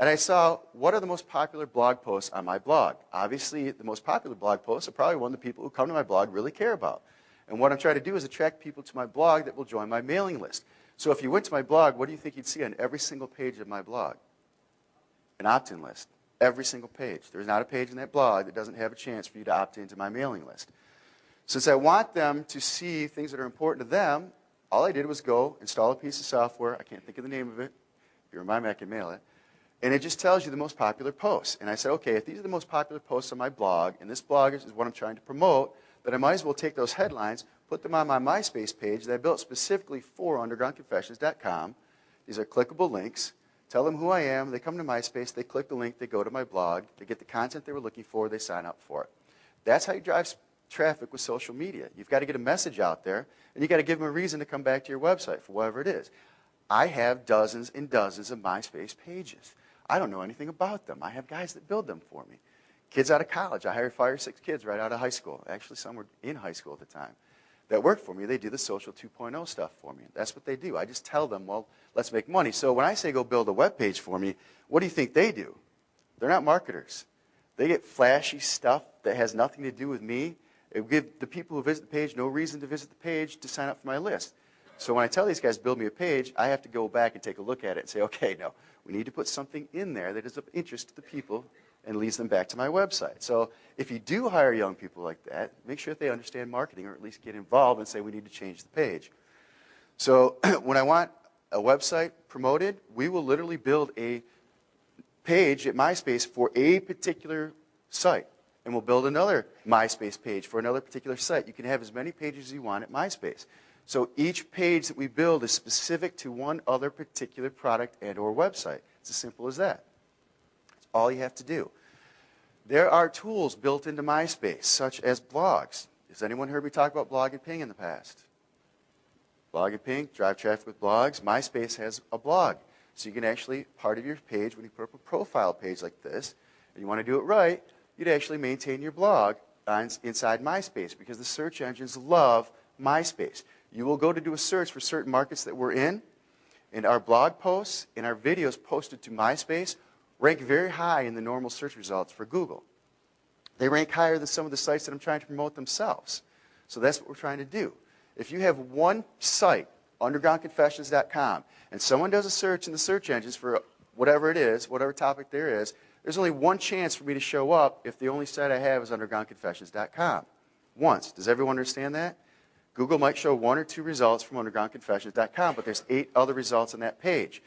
And I saw what are the most popular blog posts on my blog. Obviously, the most popular blog posts are probably one the people who come to my blog really care about. And what I'm trying to do is attract people to my blog that will join my mailing list. So if you went to my blog, what do you think you'd see on every single page of my blog? An opt-in list. Every single page. There's not a page in that blog that doesn't have a chance for you to opt into my mailing list. Since I want them to see things that are important to them, all I did was go install a piece of software. I can't think of the name of it. If you remind me, I can mail it. And it just tells you the most popular posts. And I said, okay, if these are the most popular posts on my blog, and this blog is what I'm trying to promote, then I might as well take those headlines, put them on my Myspace page that I built specifically for undergroundconfessions.com. These are clickable links. Tell them who I am. They come to Myspace. They click the link. They go to my blog. They get the content they were looking for. They sign up for it. That's how you drive traffic with social media. You've got to get a message out there, and you've got to give them a reason to come back to your website for whatever it is. I have dozens and dozens of Myspace pages. I don't know anything about them. I have guys that build them for me. Kids out of college. I hired 5 or 6 kids right out of high school. Actually, some were in high school at the time. That work for me. They do the social 2.0 stuff for me. That's what they do. I just tell them, well, let's make money. So when I say go build a web page for me, what do you think they do? They're not marketers. They get flashy stuff that has nothing to do with me. It will give the people who visit the page no reason to visit the page to sign up for my list. So when I tell these guys build me a page, I have to go back and take a look at it and say, okay, no, we need to put something in there that is of interest to the people and leads them back to my website. So if you do hire young people like that, make sure that they understand marketing or at least get involved and say we need to change the page. So when I want a website promoted, we will literally build a page at Myspace for a particular site. And we'll build another Myspace page for another particular site. You can have as many pages as you want at Myspace. So each page that we build is specific to one other particular product and or website. It's as simple as that. That's all you have to do. There are tools built into Myspace, such as blogs. Has anyone heard me talk about Blog and Ping in the past? Blog and Ping, drive traffic with blogs. Myspace has a blog. So you can actually, part of your page, when you put up a profile page like this, and you want to do it right, you'd actually maintain your blog inside Myspace because the search engines love Myspace. You will go to do a search for certain markets that we're in, and our blog posts and our videos posted to Myspace rank very high in the normal search results for Google. They rank higher than some of the sites that I'm trying to promote themselves. So that's what we're trying to do. If you have one site, undergroundconfessions.com, and someone does a search in the search engines for whatever it is, whatever topic there is, there's only one chance for me to show up if the only site I have is undergroundconfessions.com. Once. Does everyone understand that? Google might show 1 or 2 results from undergroundconfessions.com, but there's 8 other results on that page.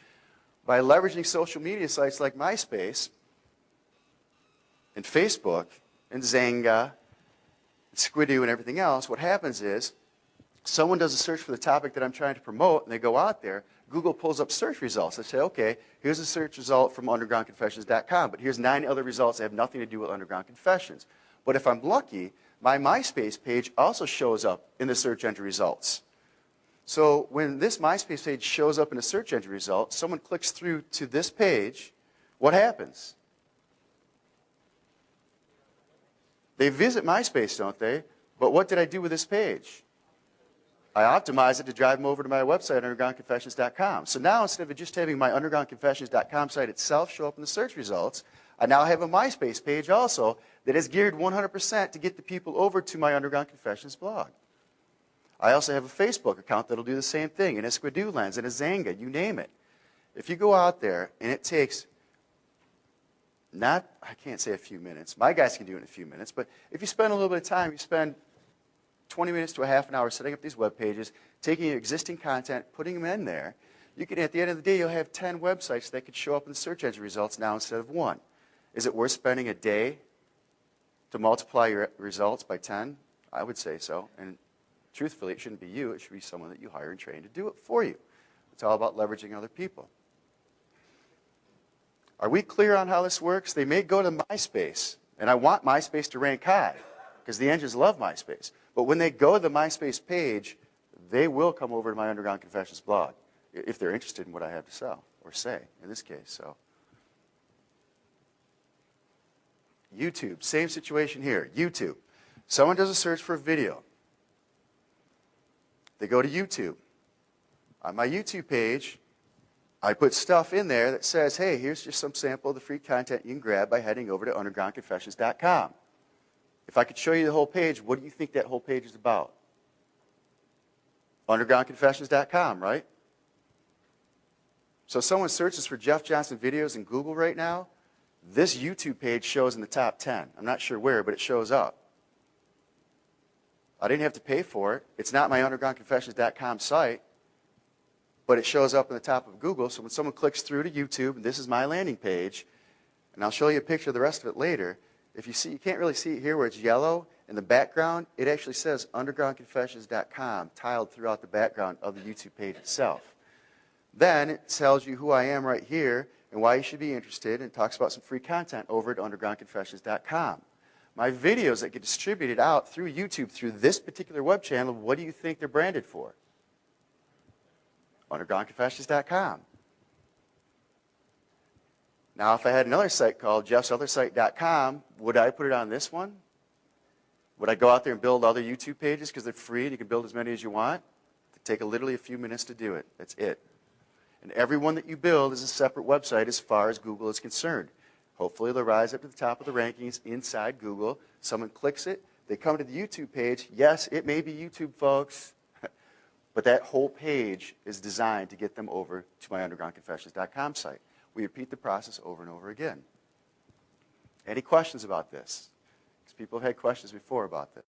By leveraging social media sites like Myspace and Facebook and Zanga and Squidoo and everything else, what happens is someone does a search for the topic that I'm trying to promote, and they go out there. Google pulls up search results. They say, okay, here's a search result from undergroundconfessions.com, but here's 9 other results that have nothing to do with Underground Confessions. But if I'm lucky, my Myspace page also shows up in the search engine results. So when this Myspace page shows up in the search engine results, someone clicks through to this page, what happens? They visit Myspace, don't they? But what did I do with this page? I optimize it to drive them over to my website, undergroundconfessions.com. So now instead of just having my undergroundconfessions.com site itself show up in the search results, I now have a Myspace page also that is geared 100% to get the people over to my Underground Confessions blog. I also have a Facebook account that will do the same thing, and a Squidoo Lens, and a Zanga, you name it. If you go out there, and it takes I can't say a few minutes. My guys can do it in a few minutes, but if you spend a little bit of time, you spend 20 minutes to a half an hour setting up these web pages, taking your existing content, putting them in there, you can, at the end of the day, you'll have 10 websites that could show up in the search engine results now instead of 1. Is it worth spending a day to multiply your results by 10? I would say so. And truthfully, it shouldn't be you. It should be someone that you hire and train to do it for you. It's all about leveraging other people. Are we clear on how this works? They may go to MySpace, and I want MySpace to rank high because the engines love MySpace. But when they go to the MySpace page, they will come over to my Underground Confessions blog if they're interested in what I have to sell or say in this case. So, YouTube, same situation here. YouTube. Someone does a search for a video. They go to YouTube. On my YouTube page, I put stuff in there that says, hey, here's just some sample of the free content you can grab by heading over to undergroundconfessions.com. If I could show you the whole page, what do you think that whole page is about? Undergroundconfessions.com, right? So if someone searches for Jeff Johnson videos in Google right now, this YouTube page shows in the top 10. I'm not sure where, but it shows up. I didn't have to pay for it. It's not my undergroundconfessions.com site, but it shows up in the top of Google. So when someone clicks through to YouTube, and this is my landing page, and I'll show you a picture of the rest of it later. If you see, you can't really see it here where it's yellow. In the background, it actually says undergroundconfessions.com tiled throughout the background of the YouTube page itself. Then it tells you who I am right here and why you should be interested, and talks about some free content over at undergroundconfessions.com. My videos that get distributed out through YouTube through this particular web channel, what do you think they're branded for? Undergroundconfessions.com. Now, if I had another site called jeffsothersite.com, would I put it on this one? Would I go out there and build other YouTube pages because they're free and you can build as many as you want? It'd take literally a few minutes to do it. That's it. And every one that you build is a separate website as far as Google is concerned. Hopefully they'll rise up to the top of the rankings inside Google. Someone clicks it, they come to the YouTube page. Yes, it may be YouTube, folks, but that whole page is designed to get them over to my undergroundconfessions.com site. We repeat the process over and over again. Any questions about this? Because people have had questions before about this.